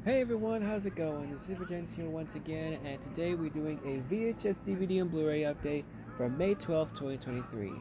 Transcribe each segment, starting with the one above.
Hey everyone, how's it going? This is Supergents here once again, and today we're doing a VHS DVD and Blu-ray update for May 12th, 2023.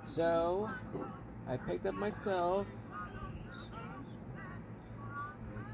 So, I picked up myself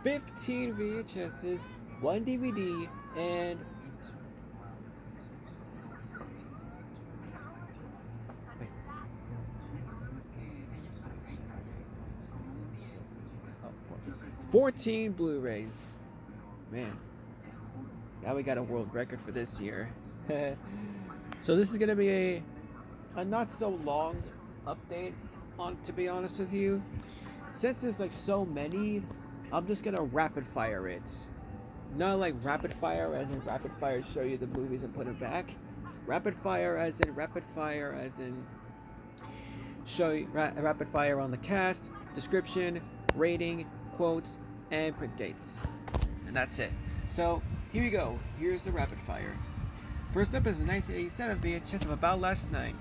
15 VHSs, 1 DVD, and 14 Blu-rays. Man, now we got a world record for this year. So this is gonna be a not so long update to be honest with you. Since there's like so many, I'm just gonna rapid fire it. Not like rapid fire as in rapid fire show you the movies and put them back. Rapid fire as in show you rapid fire on the cast, description, rating, quotes, and print dates. And that's it. So here we go. Here's the rapid fire. First up is the 1987 VHS of About Last Night,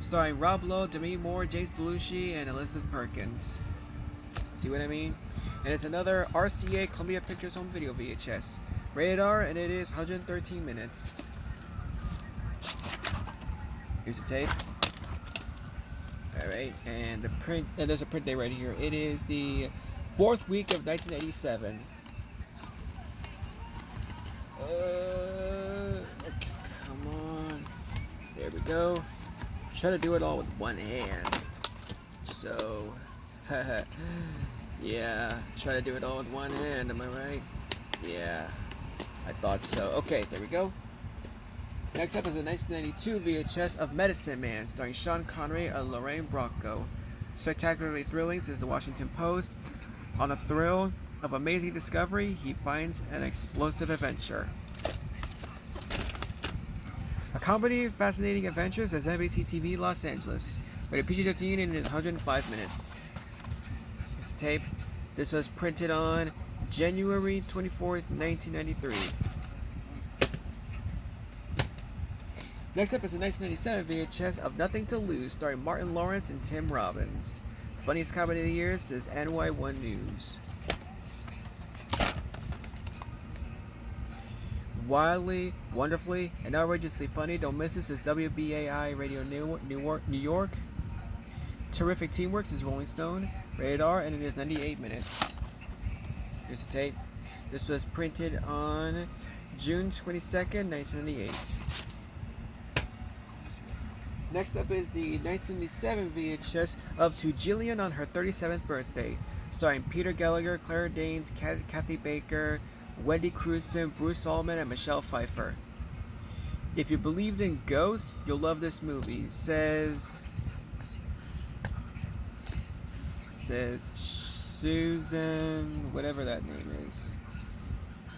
starring Rob Lowe, Demi Moore, James Belushi, and Elizabeth Perkins. See what I mean? And it's another RCA Columbia Pictures Home Video VHS. Rated R, and it is 113 minutes. Here's the tape. Alright, and the print, and there's a print date right here. It is the 4th week of 1987. Okay, come on. There we go. Try to do it all with one hand. So, yeah, try to do it all with one hand, am I right? Yeah, I thought so. Okay, there we go. Next up is a 1992 VHS of Medicine Man, starring Sean Connery and Lorraine Bracco. Spectacularly thrilling, says the Washington Post. On a thrill of amazing discovery, he finds an explosive adventure. A comedy of fascinating adventures as NBC TV Los Angeles. Rated PG-13 and is 105 minutes. Here's the tape. This was printed on January 24th, 1993. Next up is a 1997 VHS of Nothing to Lose, starring Martin Lawrence and Tim Robbins. Funniest comedy of the year, says NY1 News. Wildly, wonderfully, and outrageously funny. Don't miss this, says WBAI Radio New York. Terrific teamwork, says Rolling Stone. Rated R, and it is 98 minutes. Here's the tape. This was printed on June 22nd, 1998. Next up is the 1997 VHS of To Jillian on Her 37th Birthday, starring Peter Gallagher, Claire Danes, Kathy Baker, Wendy Crewson, Bruce Allman, and Michelle Pfeiffer. If you believed in ghosts, you'll love this movie, says Susan, whatever that name is.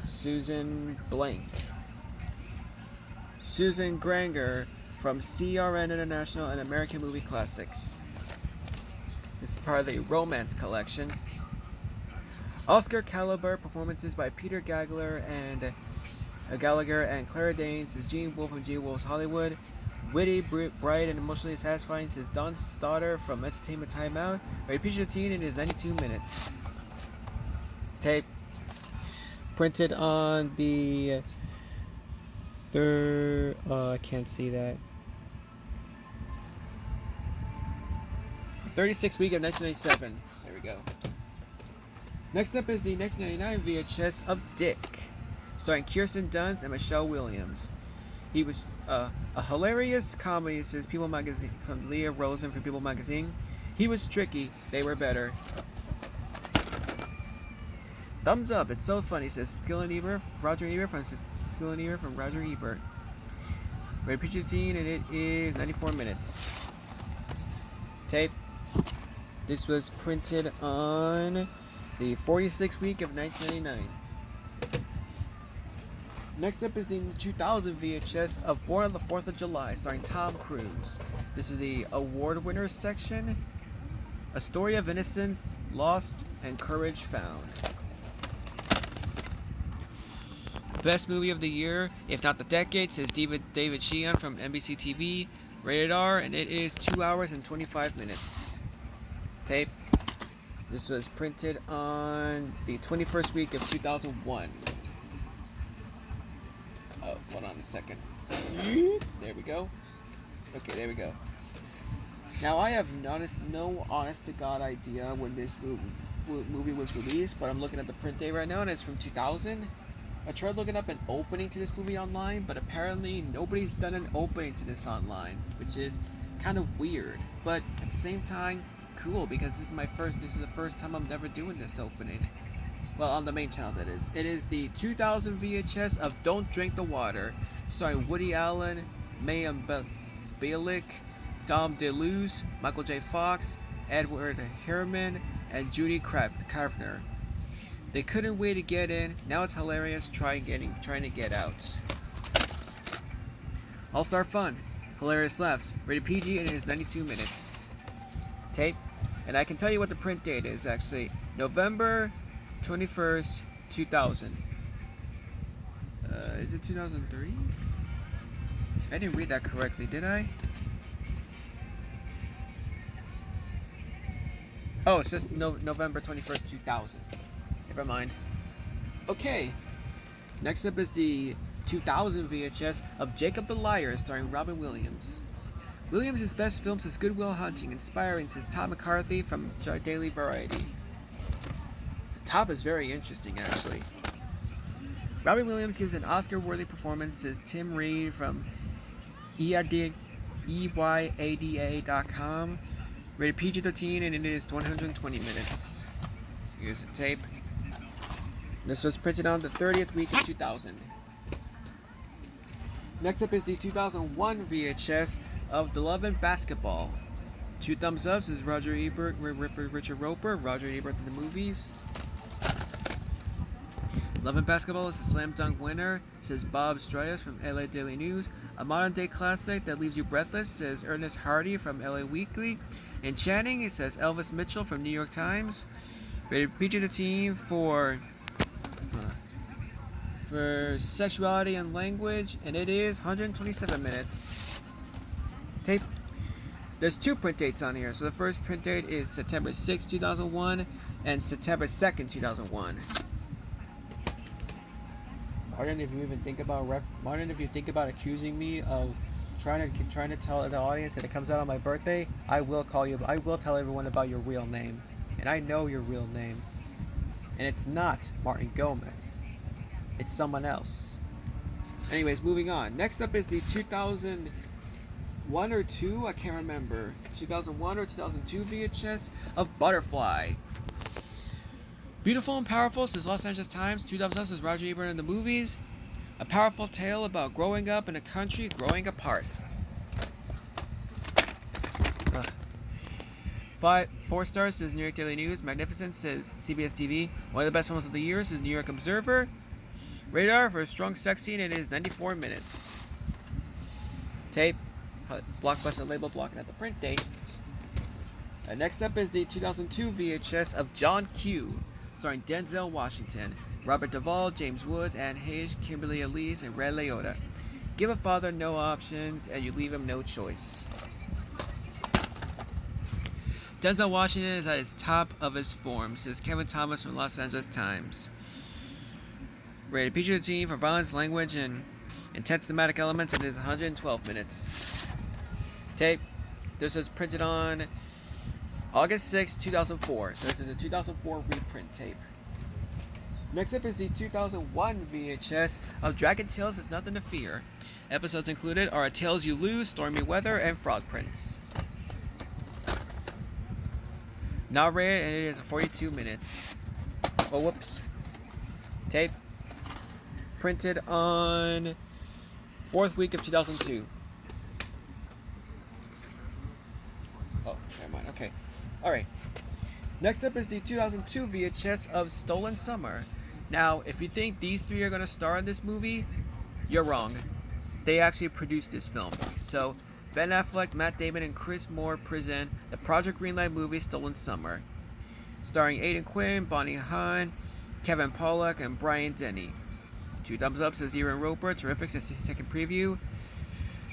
Susan Blank. Susan Granger from CRN International and American Movie Classics. This is part of the Romance Collection. Oscar caliber performances by Peter Gallagher and Clara Danes is Gene Wolfe from Gene Wolfe's Hollywood. Witty, bright, and emotionally satisfying is Don Stoddard from Entertainment Time Out. Rated PG-13 and is 92 minutes. Tape. Printed on the third. I can't see that. 36th week of 1997. There we go. Next up is the 1999 VHS of Dick, starring Kirsten Dunst and Michelle Williams. He was a hilarious comedy, says People Magazine, from Leah Rosen from People Magazine. He was tricky, they were better. Thumbs up, it's so funny, says Roger Ebert from Roger Ebert. Rated PG-13 and it is 94 minutes. Tape. This was printed on the 46th week of 1999. Next up is the 2000 VHS of Born on the 4th of July, starring Tom Cruise. This is the award winners section. A story of innocence lost and courage found. Best movie of the year, if not the decade, says David Sheehan from NBC TV. Rated R, and it is 2 hours and 25 minutes. Tape. This was printed on the 21st week of 2001. Oh, hold on a second. There we go. Okay, there we go. Now, I have no honest to God idea when this movie was released, but I'm looking at the print date right now, and it's from 2000. I tried looking up an opening to this movie online, but apparently nobody's done an opening to this online, which is kind of weird. But at the same time, cool, because this is the first time I'm never doing this opening. Well, on the main channel, that is. It is the 2000 VHS of Don't Drink the Water, starring Woody Allen, Mayim Bialik, Dom DeLuise, Michael J. Fox, Edward Herrmann, and Judy Kavner. They couldn't wait to get in. Now it's hilarious trying to get out. All-star fun, hilarious laughs, rated PG, and it is 92 minutes. Tape, and I can tell you what the print date is actually. November 21st, 2000. Is it 2003? I didn't read that correctly, did I? Oh, it's just November 21st, 2000. Never mind. Okay. Next up is the 2000 VHS of Jacob the Liar, starring Robin Williams. Williams is best filmed since Good Will Hunting, inspiring since Tom McCarthy from Daily Variety. The top is very interesting, actually. Robin Williams gives an Oscar-worthy performance as Tim Reed from EYADA.com. Rated PG-13, and it is 120 minutes. Here's the tape. This was printed on the 30th week of 2000. Next up is the 2001 VHS of The Love and Basketball. 2 thumbs ups is Roger Ebert, Richard Roeper, Roger Ebert in the movies. Love and Basketball is a slam dunk winner, says Bob Strauss from LA Daily News. A modern day classic that leaves you breathless, says Ernest Hardy from LA Weekly. Enchanting, it says Elvis Mitchell from New York Times. Rated PG-13 for sexuality and language, and it is 127 minutes. Tape. There's 2 print dates on here. So the first print date is September 6, 2001 and September 2nd, 2001. Martin, if you even think about accusing me of trying to tell the audience that it comes out on my birthday, I will tell everyone about your real name. And I know your real name. And it's not Martin Gomez. It's someone else. Anyways, moving on. Next up is the 2001 or 2, I can't remember. 2001 or 2002 VHS of Butterfly. Beautiful and powerful, says Los Angeles Times. 2 thumbs up, says Roger Ebert in the movies. A powerful tale about growing up in a country growing apart. 4 stars, says New York Daily News. Magnificent, says CBS TV. One of the best films of the year, says New York Observer. Radar for a strong sex scene, and it is 94 minutes. Tape. Blockbuster label blocking at the print date. Next up is the 2002 VHS of John Q, starring Denzel Washington, Robert Duvall, James Woods, Anne Heche, Kimberly Elise, and Ray Liotta. Give a father no options, and you leave him no choice. Denzel Washington is at his top of his form, says Kevin Thomas from Los Angeles Times. Rated PG-13 for violence, language, and intense thematic elements, and it is 112 minutes. Tape. This was printed on August 6, 2004. So this is a 2004 reprint tape. Next up is the 2001 VHS of Dragon Tales Is Nothing to Fear. Episodes included are A Tales You Lose, Stormy Weather, and Frog Prince. Not rated, and it is 42 minutes. Oh, whoops. Tape. Printed on 4th week of 2002. Oh, never mind. Okay. Alright. Next up is the 2002 VHS of Stolen Summer. Now, if you think these 3 are going to star in this movie, you're wrong. They actually produced this film. So, Ben Affleck, Matt Damon, and Chris Moore present the Project Greenlight movie Stolen Summer, starring Aidan Quinn, Bonnie Hunt, Kevin Pollak, and Brian Denny. 2 thumbs up, says Aaron Roper. Terrific, says 60-second preview.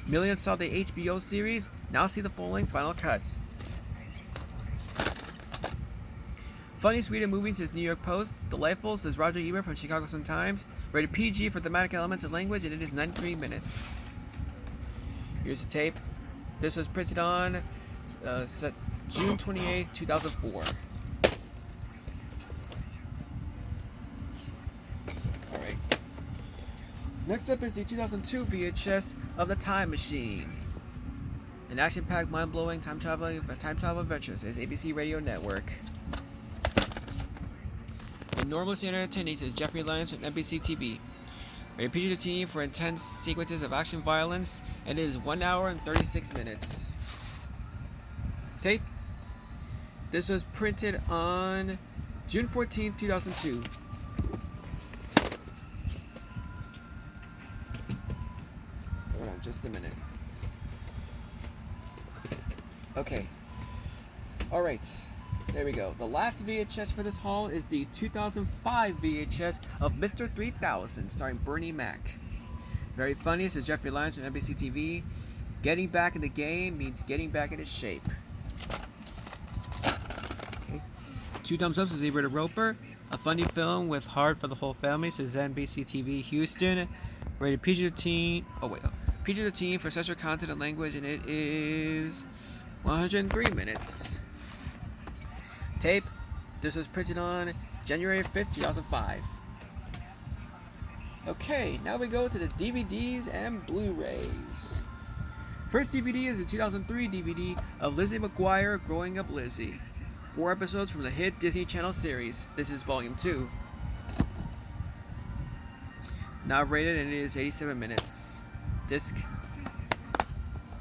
Millions saw the HBO series. Now see the full-length final cut. Funny Sweden movie, says New York Post. Delightful, says Roger Ebert from Chicago Sun-Times. Rated PG for thematic elements and language, and it is 93 minutes. Here's the tape. This was printed on June 28th, 2004. Alright. Next up is the 2002 VHS of The Time Machine. An action-packed, mind-blowing time travel adventure, says ABC Radio Network. Enormously entertaining, says Jeffrey Lyons from NBC TV. Rated PG-13 for intense sequences of action violence, and it is 1 hour and 36 minutes. Tape. This was printed on June 14th, 2002. Hold on just a minute. Okay. Alright. There we go. The last VHS for this haul is the 2005 VHS of Mr. 3000, starring Bernie Mac. Very funny, says Jeffrey Lyons from NBC TV. Getting back in the game means getting back into shape. Okay. 2 thumbs up, says Everett Roper. A funny film with heart for the whole family, says NBC TV Houston. Rated PG-13. PG-13 for sexual content and language, and it is 103 minutes. Tape. This was printed on January 5th, 2005. Okay, now we go to the DVDs and Blu-rays. First DVD is a 2003 DVD of Lizzie McGuire Growing Up Lizzie. 4 episodes from the hit Disney Channel series. This is volume 2. Not rated, and it is 87 minutes. Disc.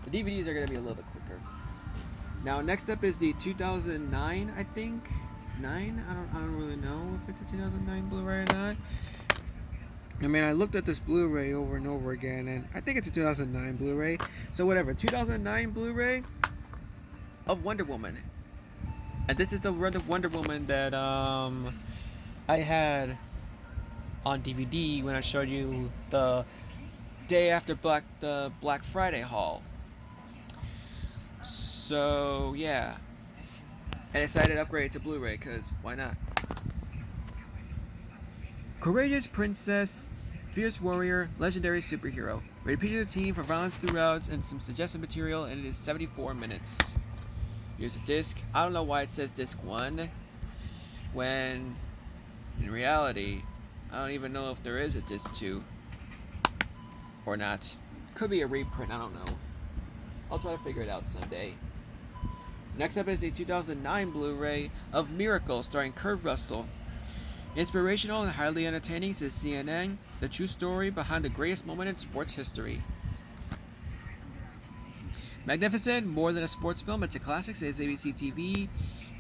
The DVDs are going to be a little bit quicker. Now next up is the 2009, I think. 9? I don't really know if it's a 2009 Blu-ray or not. I mean, I looked at this Blu-ray over and over again, and I think it's a 2009 Blu-ray. So whatever, 2009 Blu-ray of Wonder Woman. And this is the run of Wonder Woman that I had on DVD when I showed you the day after the Black Friday haul. So yeah, I decided to upgrade it to Blu-ray because why not? Courageous Princess, Fierce Warrior, Legendary Superhero. Rated PG-13 for violence throughout and some suggestive material, and it is 74 minutes. Here's a disc. I don't know why it says disc 1 when in reality I don't even know if there is a disc 2 or not. Could be a reprint, I don't know. I'll try to figure it out someday. Next up is a 2009 Blu-ray of Miracle, starring Kurt Russell. Inspirational and highly entertaining, says CNN, the true story behind the greatest moment in sports history. Magnificent, more than a sports film, it's a classic, says ABC TV.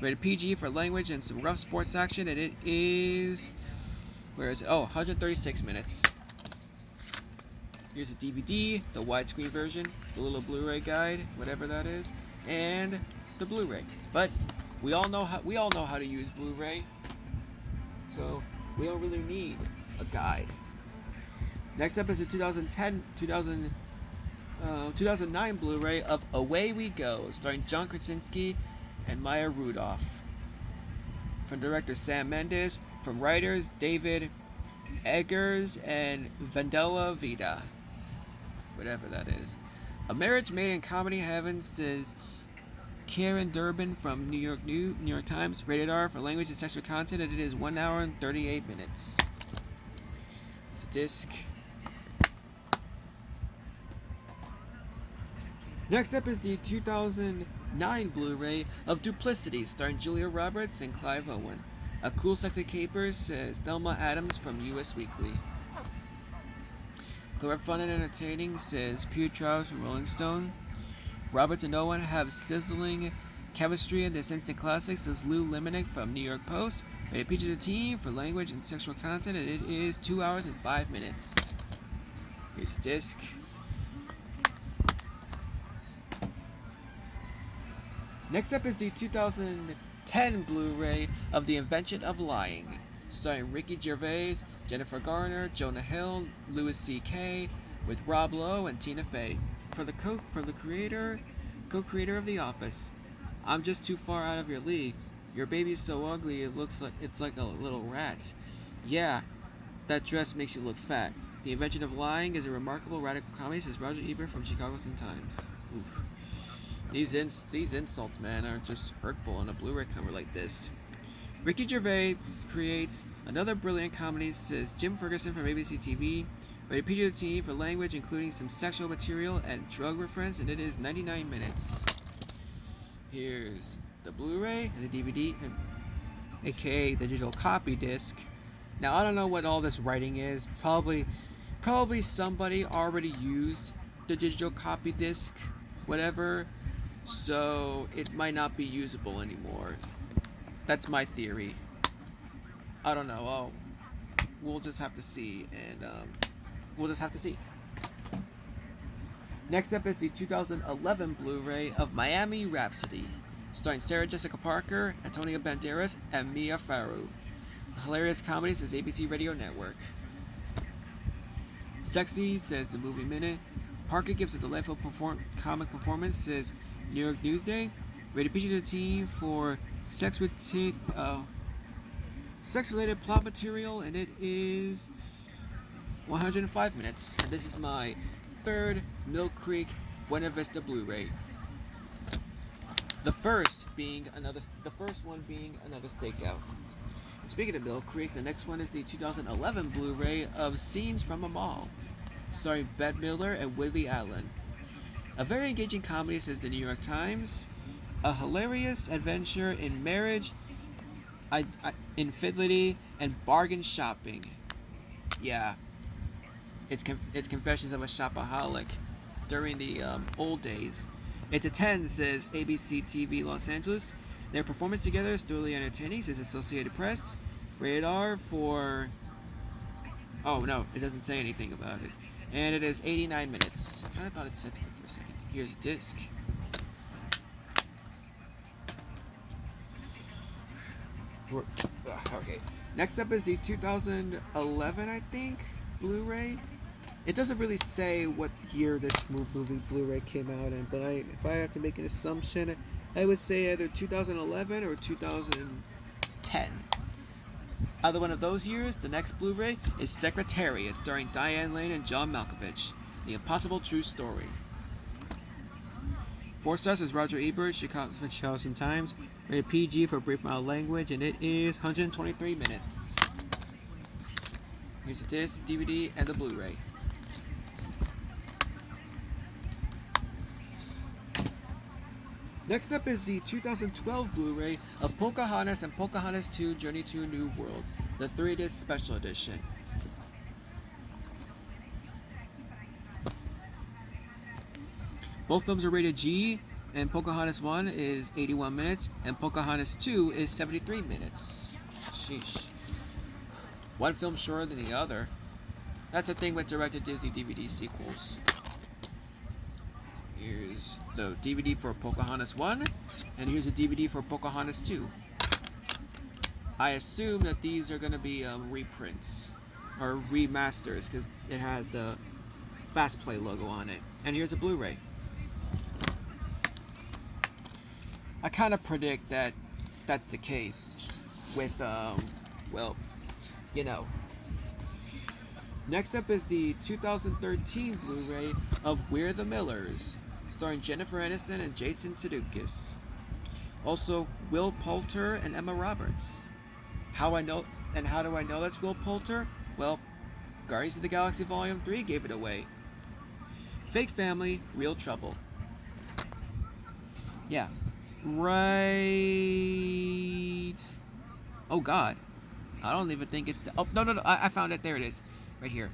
Rated PG for language and some rough sports action, and it is... where is it? Oh, 136 minutes. Here's a DVD, the widescreen version, the little Blu-ray guide, whatever that is, and the Blu-ray. But we all know how to use Blu-ray, so we don't really need a guide. Next up is a 2009 Blu-ray of Away We Go, starring John Krasinski and Maya Rudolph. From director Sam Mendes, from writers David Eggers and Vandella Vida. Whatever that is. A marriage made in comedy heaven, says Karen Durbin from New York Times. Rated R for language and sexual content, and it is 1 hour and 38 minutes. It's a disc. Next up is the 2009 Blu-ray of Duplicity, starring Julia Roberts and Clive Owen. A cool, sexy caper, says Thelma Adams from US Weekly. Clever, fun, and entertaining, says Pew Travis from Rolling Stone. Roberts and Owen have sizzling chemistry in this instant classic, says Lou Limenick from New York Post. Rated PG-13 for language and sexual content, and it is 2 hours and 5 minutes. Here's a disc. Next up is the 2010 Blu-ray of The Invention of Lying, starring Ricky Gervais, Jennifer Garner, Jonah Hill, Louis C.K., with Rob Lowe and Tina Fey. From the co-creator of The Office. I'm just too far out of your league. Your baby's so ugly it looks like it's like a little rat. Yeah, that dress makes you look fat. The invention of lying is a remarkable radical comedy, says Roger Ebert from Chicago Sun-Times. Oof. These insults, man, are just hurtful on a Blu-ray cover like this. Ricky Gervais creates another brilliant comedy, says Jim Ferguson from ABC TV. Rated PG-13 for language, including some sexual material and drug reference, and it is 99 minutes. Here's the Blu-ray and the DVD, aka the digital copy disc. Now I don't know what all this writing is. Probably somebody already used the digital copy disc, whatever, so it might not be usable anymore. That's my theory. I don't know. We'll just have to see, and we'll just have to see. Next up is the 2011 Blu-ray of Miami Rhapsody, starring Sarah Jessica Parker, Antonio Banderas, and Mia Farrow. Hilarious comedy, says ABC Radio Network. Sexy, says the Movie Minute. Parker gives a delightful comic performance, says New York Newsday. Rated PG-13 for sex-related plot material, and it is 105 minutes. And this is my third Mill Creek Buena Vista Blu-ray. The first one being another stakeout. And speaking of Mill Creek, the next one is the 2011 Blu-ray of Scenes from a Mall, starring Bette Midler and Woody Allen. A very engaging comedy, says the New York Times. A hilarious adventure in marriage, infidelity, and bargain shopping. Yeah, it's Confessions of a Shopaholic during the old days. It's a 10, says ABC TV Los Angeles. Their performance together is thoroughly entertaining, says Associated Press. Rated R for... Oh no, it doesn't say anything about it. And it is 89 minutes. I kind of thought it said something for a second. Here's a disc. Okay. Next up is the 2011, I think, Blu-ray. It doesn't really say what year this movie Blu-ray came out in, but if I had to make an assumption, I would say either 2011 or 2010. Either one of those years, the next Blu-ray is Secretariat, starring Diane Lane and John Malkovich. The Impossible True Story. 4 stars is Roger Ebert, Chicago Sun-Times. Rated PG for brief mild language, and it is 123 minutes. Here's the disc, DVD, and the Blu-ray. Next up is the 2012 Blu-ray of Pocahontas and Pocahontas 2 Journey to a New World, the 3-disc special edition. Both films are rated G, and Pocahontas 1 is 81 minutes, and Pocahontas 2 is 73 minutes. Sheesh. One film shorter than the other. That's the thing with direct-to-Disney DVD sequels. Here's the DVD for Pocahontas 1, and here's a DVD for Pocahontas 2. I assume that these are going to be reprints, or remasters, because it has the Fast Play logo on it. And here's a Blu-ray. I kind of predict that that's the case with, well, you know. Next up is the 2013 Blu-ray of We're the Millers, starring Jennifer Aniston and Jason Sudeikis. Also, Will Poulter and Emma Roberts. How do I know that's Will Poulter? Well, Guardians of the Galaxy Volume 3 gave it away. Fake Family, Real Trouble. Yeah. Right. Oh God. I don't even think it's the... Oh, no. I found it. There it is. Right here.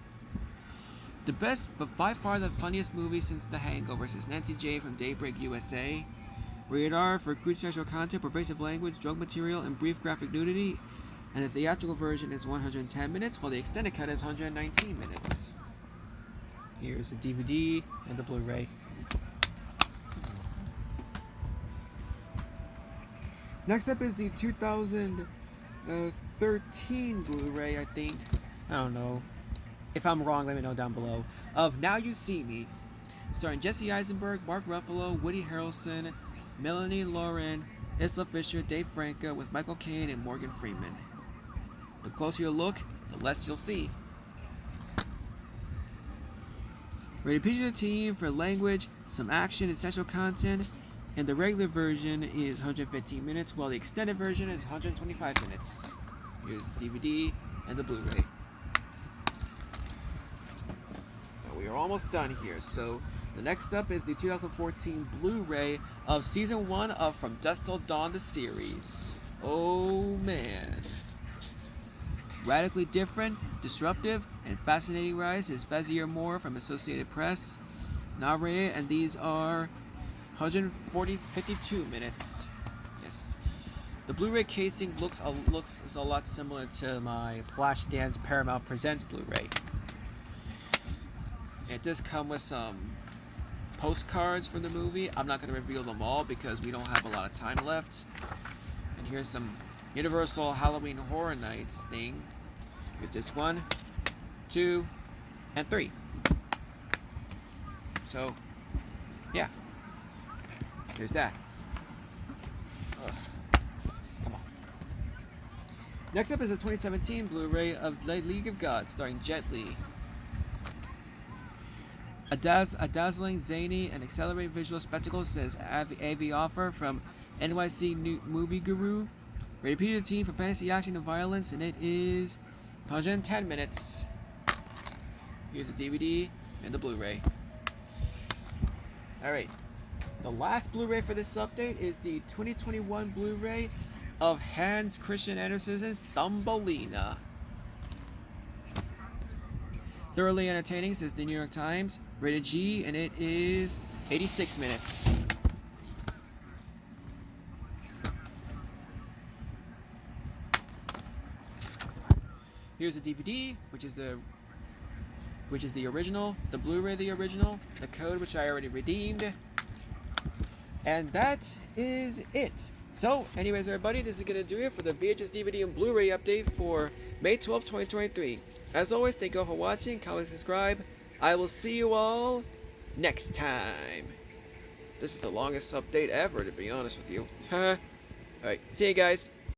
The best, but by far the funniest movie since The Hangover, says Nancy J. from Daybreak USA. Rated R for crude sexual content, pervasive language, drug material, and brief graphic nudity. And the theatrical version is 110 minutes, while the extended cut is 119 minutes. Here's the DVD and the Blu-ray. Next up is the 2013 Blu-ray, I think. I don't know. If I'm wrong, let me know down below. Of Now You See Me, starring Jesse Eisenberg, Mark Ruffalo, Woody Harrelson, Melanie Laurent, Isla Fisher, Dave Franco with Michael Caine and Morgan Freeman. The closer you look, the less you'll see. Rated PG-13 for language, some action and sexual content, and the regular version is 115 minutes, while the extended version is 125 minutes. Here's the DVD and the Blu-ray. We are almost done here, so the next up is the 2014 Blu-ray of Season 1 of From Dusk Till Dawn, the series. Oh man. Radically different, disruptive, and fascinating rise is Fazier Moore from Associated Press, narrated, and these are 52 minutes. Yes. The Blu-ray casing looks a lot similar to my Flashdance Paramount Presents Blu-ray. It does come with some postcards from the movie. I'm not going to reveal them all because we don't have a lot of time left. And here's some Universal Halloween Horror Nights thing. Here's this 1, 2, and 3. So, yeah. There's that. Come on. Next up is a 2017 Blu-ray of The League of Gods starring Jet Li. A dazzling, zany, and accelerated visual spectacle, says AV offer from NYC Movie Guru. Rated PG-13 for fantasy, action, and violence, and it is 110 minutes. Here's the DVD and the Blu-ray. Alright, the last Blu-ray for this update is the 2021 Blu-ray of Hans Christian Andersen's Thumbelina. Thoroughly entertaining, says the New York Times. Rated G, and it is 86 minutes. Here's the DVD, which is the original, the Blu-ray the original, the code which I already redeemed, and that is it. So, anyways, everybody, this is gonna do it for the VHS, DVD, and Blu-ray update for May 12, 2023. As always, thank you all for watching. Comment, subscribe. I will see you all next time. This is the longest update ever, to be honest with you. Alright, see you guys.